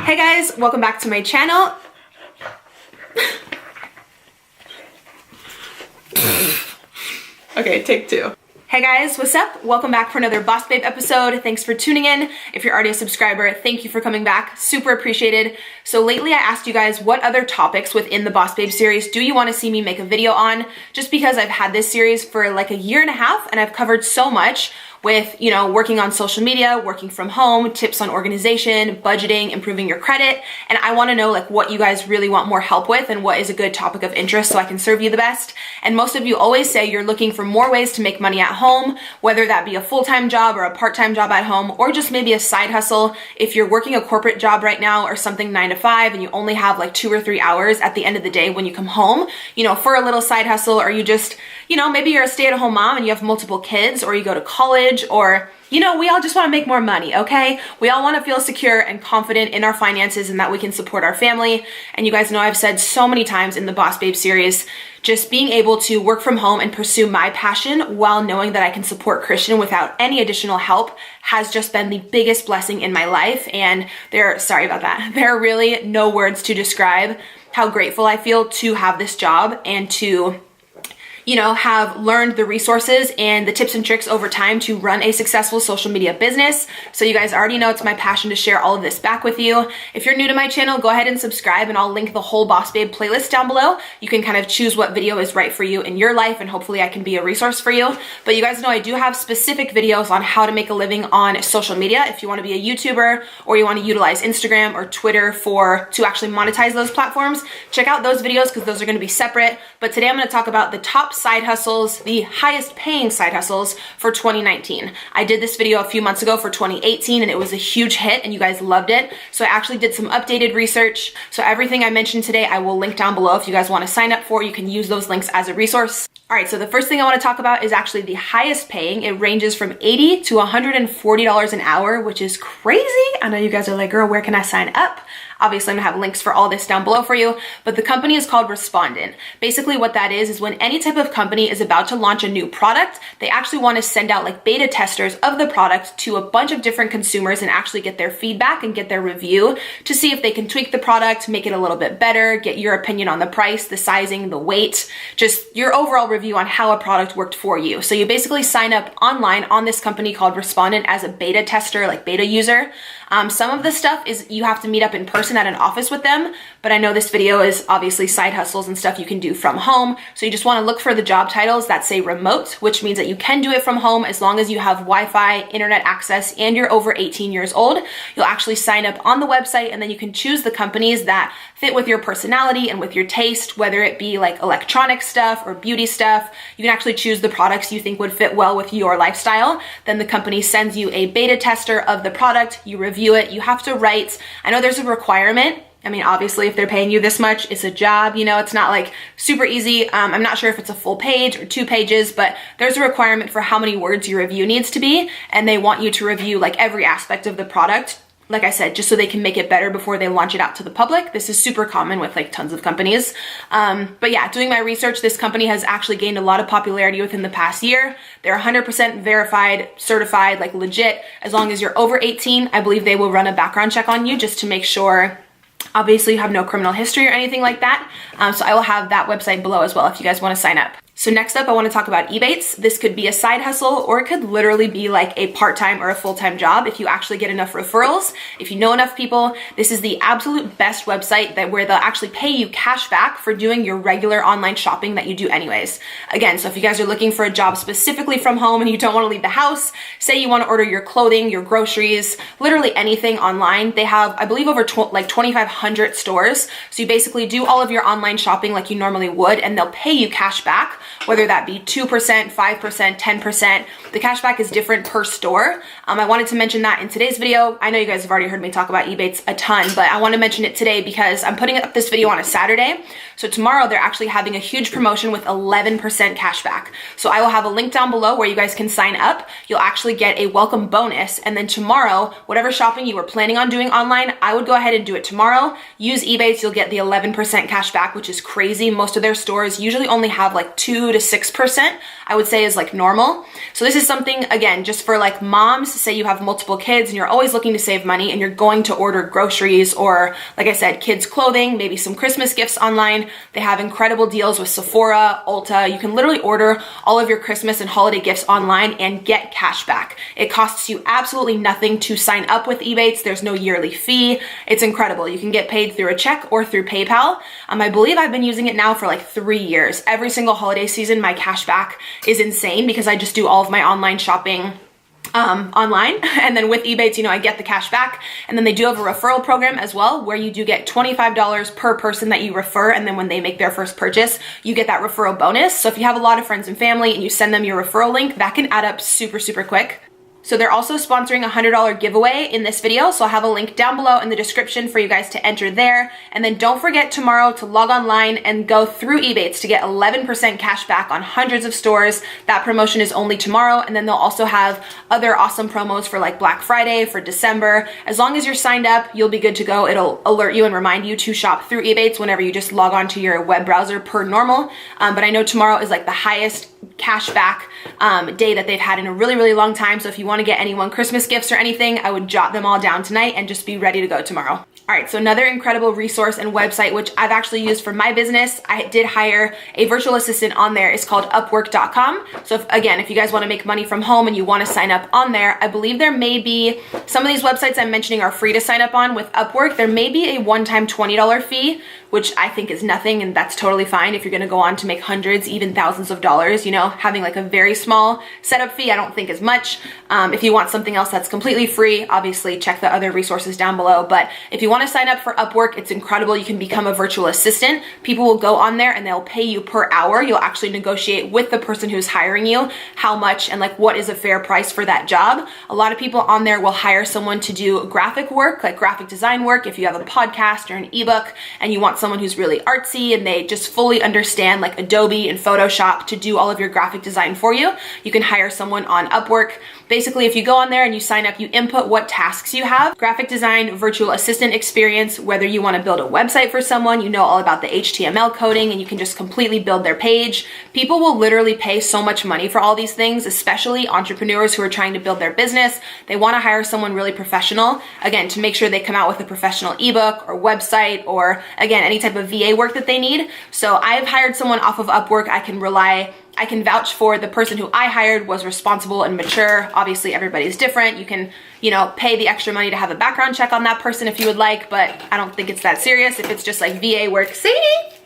Hey guys, welcome back to my channel. Okay, take two. Hey guys, what's up? Welcome back for another Boss Babe episode. Thanks for tuning in. If you're already a subscriber, thank you for coming back. Super appreciated. So lately I asked you guys what other topics within the Boss Babe series do you want to see me make a video on, just because I've had this series for like a year and a half and I've covered so much with, you know, working on social media, working from home, tips on organization, budgeting, improving your credit. And I want to know like what you guys really want more help with and what is a good topic of interest so I can serve you the best. And most of you always say you're looking for more ways to make money at home, whether that be a full-time job or a part-time job at home, or just maybe a side hustle. If you're working a corporate job right now or something 9 to 5 and you only have like 2 or 3 hours at the end of the day when you come home, you know, for a little side hustle, or you just, you know, maybe you're a stay-at-home mom and you have multiple kids, or you go to college, or, you know, we all just want to make more money, okay? We all want to feel secure and confident in our finances and that we can support our family. And you guys know I've said so many times in the Boss Babe series, just being able to work from home and pursue my passion while knowing that I can support Christian without any additional help has just been the biggest blessing in my life. And sorry about that. There are really no words to describe how grateful I feel to have this job and to, you know, have learned the resources and the tips and tricks over time to run a successful social media business. So you guys already know it's my passion to share all of this back with you. If you're new to my channel, go ahead and subscribe and I'll link the whole Boss Babe playlist down below. You can kind of choose what video is right for you in your life and hopefully I can be a resource for you. But you guys know I do have specific videos on how to make a living on social media. If you want to be a YouTuber or you want to utilize Instagram or Twitter to actually monetize those platforms, check out those videos because those are going to be separate. But today I'm going to talk about the top side hustles, the highest paying side hustles for 2019. I did this video a few months ago for 2018 and it was a huge hit and you guys loved it. So I actually did some updated research. So everything I mentioned today, I will link down below. If you guys want to sign up for, you can use those links as a resource. All right, so the first thing I want to talk about is actually the highest paying. It ranges from $80 to $140 an hour, which is crazy. I know you guys are like, girl, where can I sign up? Obviously, I'm gonna have links for all this down below for you, but the company is called Respondent. Basically what that is when any type of company is about to launch a new product, they actually wanna send out like beta testers of the product to a bunch of different consumers and actually get their feedback and get their review to see if they can tweak the product, make it a little bit better, get your opinion on the price, the sizing, the weight, just your overall review on how a product worked for you. So you basically sign up online on this company called Respondent as a beta tester, like beta user. Some of the stuff is you have to meet up in person at an office with them, but I know this video is obviously side hustles and stuff you can do from home. So you just want to look for the job titles that say remote, which means that you can do it from home as long as you have Wi-Fi, internet access, and you're over 18 years old. You'll actually sign up on the website and then you can choose the companies that fit with your personality and with your taste, whether it be like electronic stuff or beauty stuff. You can actually choose the products you think would fit well with your lifestyle. Then the company sends you a beta tester of the product, you review it, you have to write, I know there's a requirement. I mean, obviously if they're paying you this much, it's a job, you know, it's not like super easy. I'm not sure if it's a full page or 2 pages, but there's a requirement for how many words your review needs to be. And they want you to review like every aspect of the product. Like I said, just so they can make it better before they launch it out to the public. This is super common with like tons of companies. But yeah, doing my research, this company has actually gained a lot of popularity within the past year. They're 100% verified, certified, like legit. As long as you're over 18, I believe they will run a background check on you just to make sure obviously you have no criminal history or anything like that. So I will have that website below as well if you guys want to sign up. So next up, I want to talk about Ebates. This could be a side hustle or it could literally be like a part-time or a full-time job if you actually get enough referrals, if you know enough people. This is the absolute best website where they'll actually pay you cash back for doing your regular online shopping that you do anyways. Again, so if you guys are looking for a job specifically from home and you don't want to leave the house, say you want to order your clothing, your groceries, literally anything online, they have, I believe, over like 2,500 stores. So you basically do all of your online shopping like you normally would and they'll pay you cash back, whether that be 2%, 5%, 10%. The cashback is different per store. I wanted to mention that in today's video. I know you guys have already heard me talk about Ebates a ton, but I want to mention it today because I'm putting up this video on a Saturday. So tomorrow they're actually having a huge promotion with 11% cashback. So I will have a link down below where you guys can sign up. You'll actually get a welcome bonus. And then tomorrow, whatever shopping you were planning on doing online, I would go ahead and do it tomorrow. Use Ebates, you'll get the 11% cashback, which is crazy. Most of their stores usually only have like 2 2 to 6%, I would say is like normal. So this is something, again, just for like moms, say you have multiple kids and you're always looking to save money and you're going to order groceries or, like I said, kids clothing, maybe some Christmas gifts online. They have incredible deals with Sephora, Ulta. You can literally order all of your Christmas and holiday gifts online and get cash back. It costs you absolutely nothing to sign up with Ebates. There's no yearly fee. It's incredible. You can get paid through a check or through PayPal. I believe I've been using it now for like 3 years. Every single holiday season, my cash back is insane because I just do all of my online shopping online. And then with Ebates, you know, I get the cash back. And then they do have a referral program as well, where you do get $25 per person that you refer. And then when they make their first purchase, you get that referral bonus. So if you have a lot of friends and family and you send them your referral link, that can add up super, super quick. So they're also sponsoring a $100 giveaway in this video. So I'll have a link down below in the description for you guys to enter there. And then don't forget tomorrow to log online and go through Ebates to get 11% cash back on hundreds of stores. That promotion is only tomorrow. And then they'll also have other awesome promos for like Black Friday, for December. As long as you're signed up, you'll be good to go. It'll alert you and remind you to shop through Ebates whenever you just log on to your web browser per normal. But I know tomorrow is like the highest cash back day that they've had in a really, really long time. So if you want to get anyone Christmas gifts or anything, I would jot them all down tonight and just be ready to go tomorrow. All right, so another incredible resource and website, which I've actually used for my business. I did hire a virtual assistant on there. It's called Upwork.com. So if you guys want to make money from home and you want to sign up on there, I believe there may be, some of these websites I'm mentioning are free to sign up on. With Upwork, there may be a one-time $20 fee, which I think is nothing, and that's totally fine if you're gonna go on to make hundreds, even thousands of dollars. You know, having like a very small setup fee I don't think is much. If you want something else that's completely free, obviously check the other resources down below. But if you want to sign up for Upwork, it's incredible. You can become a virtual assistant. People will go on there and they'll pay you per hour. You'll actually negotiate with the person who's hiring you how much and like what is a fair price for that job. A lot of people on there will hire someone to do graphic work, like graphic design work. If you have a podcast or an ebook and you want someone who's really artsy and they just fully understand like Adobe and Photoshop to do all of your graphic design for you, you can hire someone on Upwork. Basically, if you go on there and you sign up, you input what tasks you have, graphic design, virtual assistant experience, whether you want to build a website for someone, you know all about the HTML coding and you can just completely build their page. People will literally pay so much money for all these things, especially entrepreneurs who are trying to build their business. They want to hire someone really professional, again, to make sure they come out with a professional ebook or website or, again, any type of VA work that they need. So I've hired someone off of Upwork. I can vouch for the person who I hired was responsible and mature. Obviously, everybody's different. You can, you know, pay the extra money to have a background check on that person if you would like, but I don't think it's that serious if it's just like VA work. Sadie,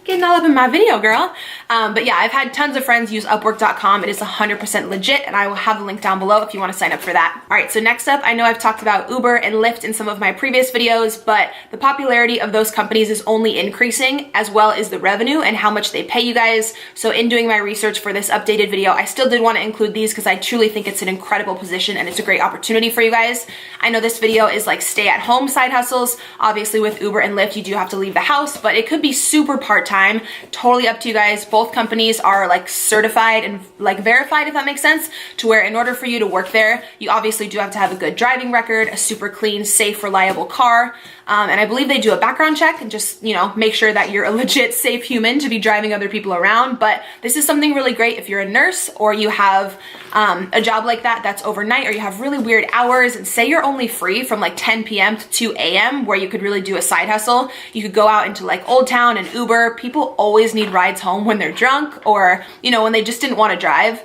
getting all up in my video, girl. But yeah, I've had tons of friends use Upwork.com. It is 100% legit, and I will have the link down below if you want to sign up for that. All right, so next up, I know I've talked about Uber and Lyft in some of my previous videos, but the popularity of those companies is only increasing, as well as the revenue and how much they pay you guys. So in doing my research for this updated video, I still did want to include these because I truly think it's an incredible position and it's a great opportunity for you guys. I know this video is like stay-at-home side hustles. Obviously with Uber and Lyft, you do have to leave the house, but it could be super part-time. Totally up to you guys. Both companies are like certified and like verified, if that makes sense, to where in order for you to work there, you obviously do have to have a good driving record, a super clean, safe, reliable car. And I believe they do a background check and just, you know, make sure that you're a legit safe human to be driving other people around. But this is something really great if you're a nurse or you have a job like that that's overnight, or you have really weird hours, and say you're only free from like 10 p.m. to 2 a.m. where you could really do a side hustle. You could go out into like Old Town and Uber. People always need rides home when they're drunk or, you know, when they just didn't want to drive.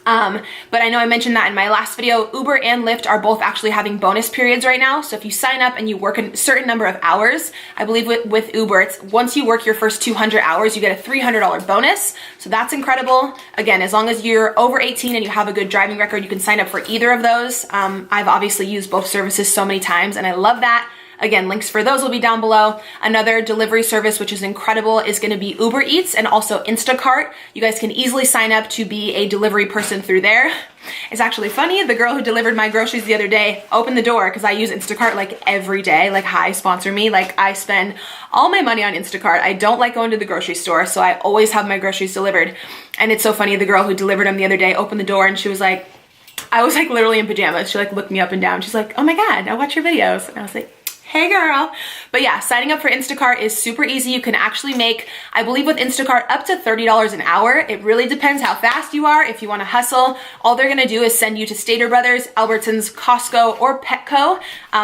But I know I mentioned that in my last video. Uber and Lyft are both actually having bonus periods right now. So if you sign up and you work a certain number of hours, I believe with Uber, it's once you work your first 200 hours, you get a $300 bonus. So that's incredible. Again, as long as you're over 18 and you have a good driving record, you can sign up for either of those. I've obviously used both services so many times and I love that. Again, links for those will be down below. Another delivery service, which is incredible, is gonna be Uber Eats and also Instacart. You guys can easily sign up to be a delivery person through there. It's actually funny, the girl who delivered my groceries the other day opened the door because I use Instacart like every day, like hi, sponsor me. Like I spend all my money on Instacart. I don't like going to the grocery store, so I always have my groceries delivered. And it's so funny, the girl who delivered them the other day opened the door and she was like, I was like literally in pajamas. She like looked me up and down. She's like, oh my God, I watch your videos. And I was like, Hey girl. But yeah, signing up for Instacart is super easy. You can actually make, I believe with Instacart, up to $30 an hour. It really depends how fast you are. If you want to hustle, all they're going to do is send you to Stater Brothers, Albertsons, Costco, or Petco.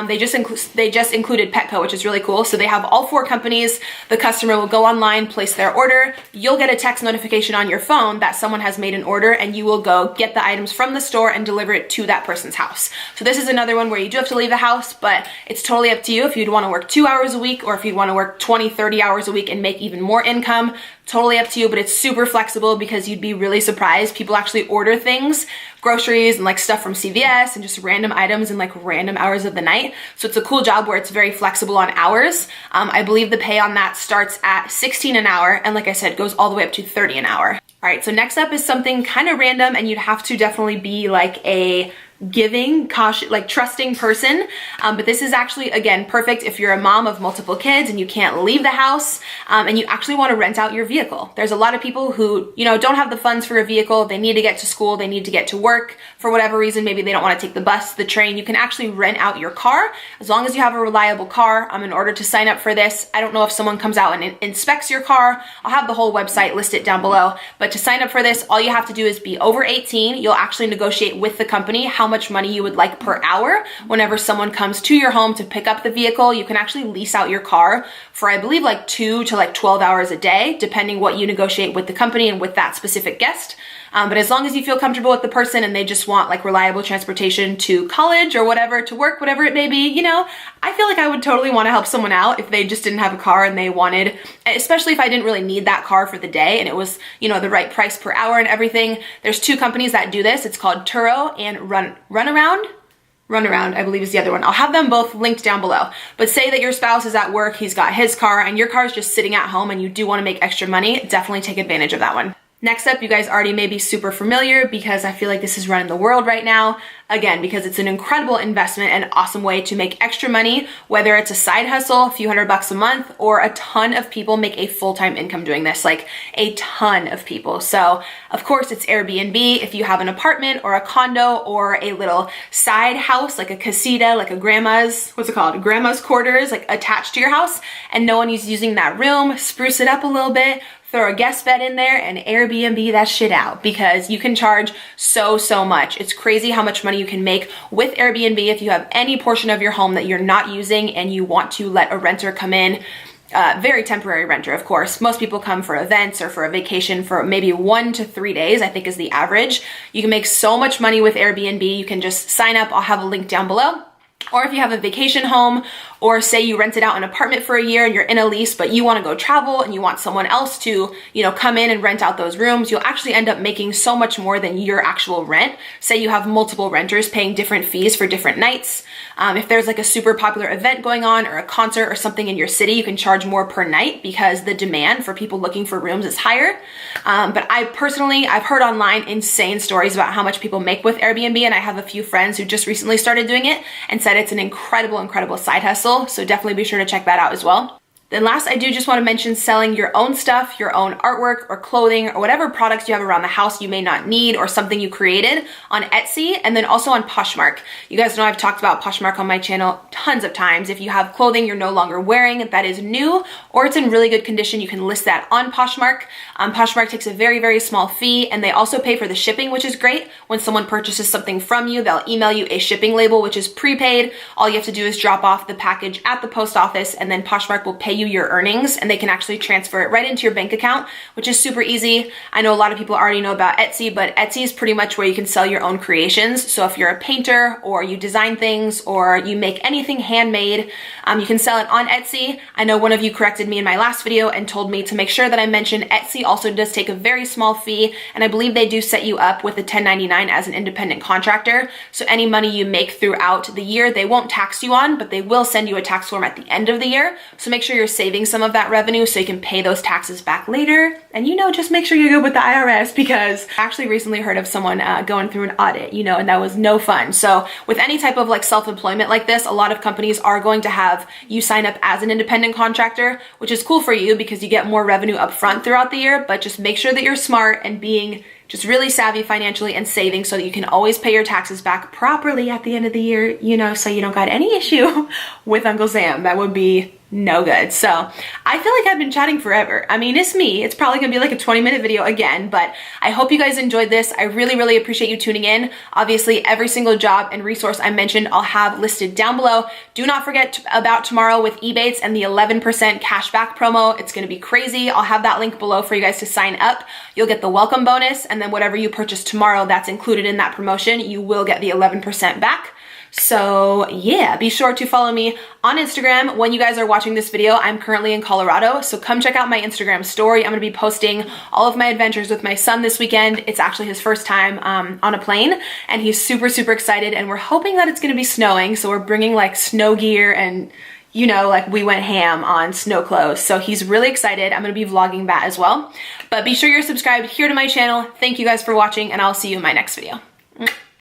They just included Petco, which is really cool. So they have all 4 companies. The customer will go online, place their order. You'll get a text notification on your phone that someone has made an order, and you will go get the items from the store and deliver it to that person's house. So this is another one where you do have to leave the house, but it's totally up to you if you'd want to work 2 hours a week or if you'd want to work 20, 30 hours a week and make even more income. Totally up to you, but it's super flexible because you'd be really surprised. People actually order things, groceries and like stuff from CVS and just random items in like random hours of the night. So it's a cool job where it's very flexible on hours. I believe the pay on that starts at 16 an hour. And like I said, goes all the way up to 30 an hour. All right, so next up is something kind of random, and you'd have to definitely be like a giving, cautious, like trusting person. But this is actually, again, perfect if you're a mom of multiple kids and you can't leave the house and you actually want to rent out your vehicle. There's a lot of people who, don't have the funds for a vehicle. They need to get to school. They need to get to work for whatever reason. Maybe they don't want to take the bus, the train. You can actually rent out your car as long as you have a reliable car. In order to sign up for this, I don't know if someone comes out and inspects your car. I'll have the whole website listed down below. But to sign up for this, all you have to do is be over 18. You'll actually negotiate with the company how much money you would like per hour. Whenever someone comes to your home to pick up the vehicle, you can actually lease out your car for, I believe, like 2 to like 12 hours a day, depending what you negotiate with the company and with that specific guest. But as long as you feel comfortable with the person and they just want like reliable transportation to college or whatever, to work, whatever it may be, I feel like I would totally want to help someone out if they just didn't have a car and they wanted, especially if I didn't really need that car for the day and it was, the right price per hour and everything. There's 2 companies that do this. It's called Turo and Runaround, I believe is the other one. I'll have them both linked down below. But say that your spouse is at work, he's got his car, and your car is just sitting at home and you do want to make extra money, definitely take advantage of that one. Next up, you guys already may be super familiar because I feel like this is running the world right now. Again, because it's an incredible investment and awesome way to make extra money, whether it's a side hustle, a few $100 a month, or a ton of people make a full-time income doing this, like a ton of people. So of course it's Airbnb. If you have an apartment or a condo or a little side house, like a casita, like a grandma's quarters, like attached to your house, and no one is using that room, spruce it up a little bit, throw a guest bed in there and Airbnb that shit out because you can charge so much. It's crazy how much money you can make with Airbnb if you have any portion of your home that you're not using and you want to let a renter come in. Very temporary renter, of course. Most people come for events or for a vacation for maybe 1 to 3 days, I think is the average. You can make so much money with Airbnb. You can just sign up. I'll have a link down below. Or if you have a vacation home, or say you rented out an apartment for a year and you're in a lease, but you want to go travel and you want someone else to, come in and rent out those rooms, you'll actually end up making so much more than your actual rent. Say you have multiple renters paying different fees for different nights. If there's like a super popular event going on or a concert or something in your city, you can charge more per night because the demand for people looking for rooms is higher. But I've heard online insane stories about how much people make with Airbnb, and I have a few friends who just recently started doing it and said it's an incredible side hustle. So definitely be sure to check that out as well. Then last, I do just want to mention selling your own stuff, your own artwork or clothing or whatever products you have around the house you may not need or something you created on Etsy, and then also on Poshmark. You guys know I've talked about Poshmark on my channel tons of times. If you have clothing you're no longer wearing that is new or it's in really good condition, you can list that on Poshmark. Poshmark takes a very small fee, and they also pay for the shipping, which is great. When someone purchases something from you, they'll email you a shipping label, which is prepaid. All you have to do is drop off the package at the post office, and then Poshmark will pay you your earnings, and they can actually transfer it right into your bank account, which is super easy. I know a lot of people already know about Etsy, but Etsy is pretty much where you can sell your own creations. So if you're a painter or you design things or you make anything handmade, you can sell it on Etsy. I know one of you corrected me in my last video and told me to make sure that I mention Etsy also does take a very small fee, and I believe they do set you up with a 1099 as an independent contractor. So any money you make throughout the year, they won't tax you on, but they will send you a tax form at the end of the year. So make sure you're you're saving some of that revenue so you can pay those taxes back later. And just make sure you're good with the IRS, because I actually recently heard of someone going through an audit, and that was no fun. So with any type of like self-employment like this, a lot of companies are going to have you sign up as an independent contractor, which is cool for you because you get more revenue up front throughout the year, but just make sure that you're smart and being just really savvy financially and saving so that you can always pay your taxes back properly at the end of the year, so you don't got any issue with Uncle Sam. That would be no good. So I feel like I've been chatting forever. I mean, it's me. It's probably gonna be like a 20-minute video again, but I hope you guys enjoyed this. I really, really appreciate you tuning in. Obviously, every single job and resource I mentioned, I'll have listed down below. Do not forget about tomorrow with Ebates and the 11% cashback promo. It's gonna be crazy. I'll have that link below for you guys to sign up. You'll get the welcome bonus, and then whatever you purchase tomorrow that's included in that promotion, you will get the 11% back. So yeah, be sure to follow me on Instagram. When you guys are watching this video, I'm currently in Colorado, so come check out my Instagram story. I'm gonna be posting all of my adventures with my son this weekend. It's actually his first time on a plane, and he's super, super excited, and we're hoping that it's gonna be snowing, so we're bringing like snow gear and like we went ham on snow clothes. So he's really excited. I'm gonna be vlogging that as well. But be sure you're subscribed here to my channel. Thank you guys for watching, and I'll see you in my next video.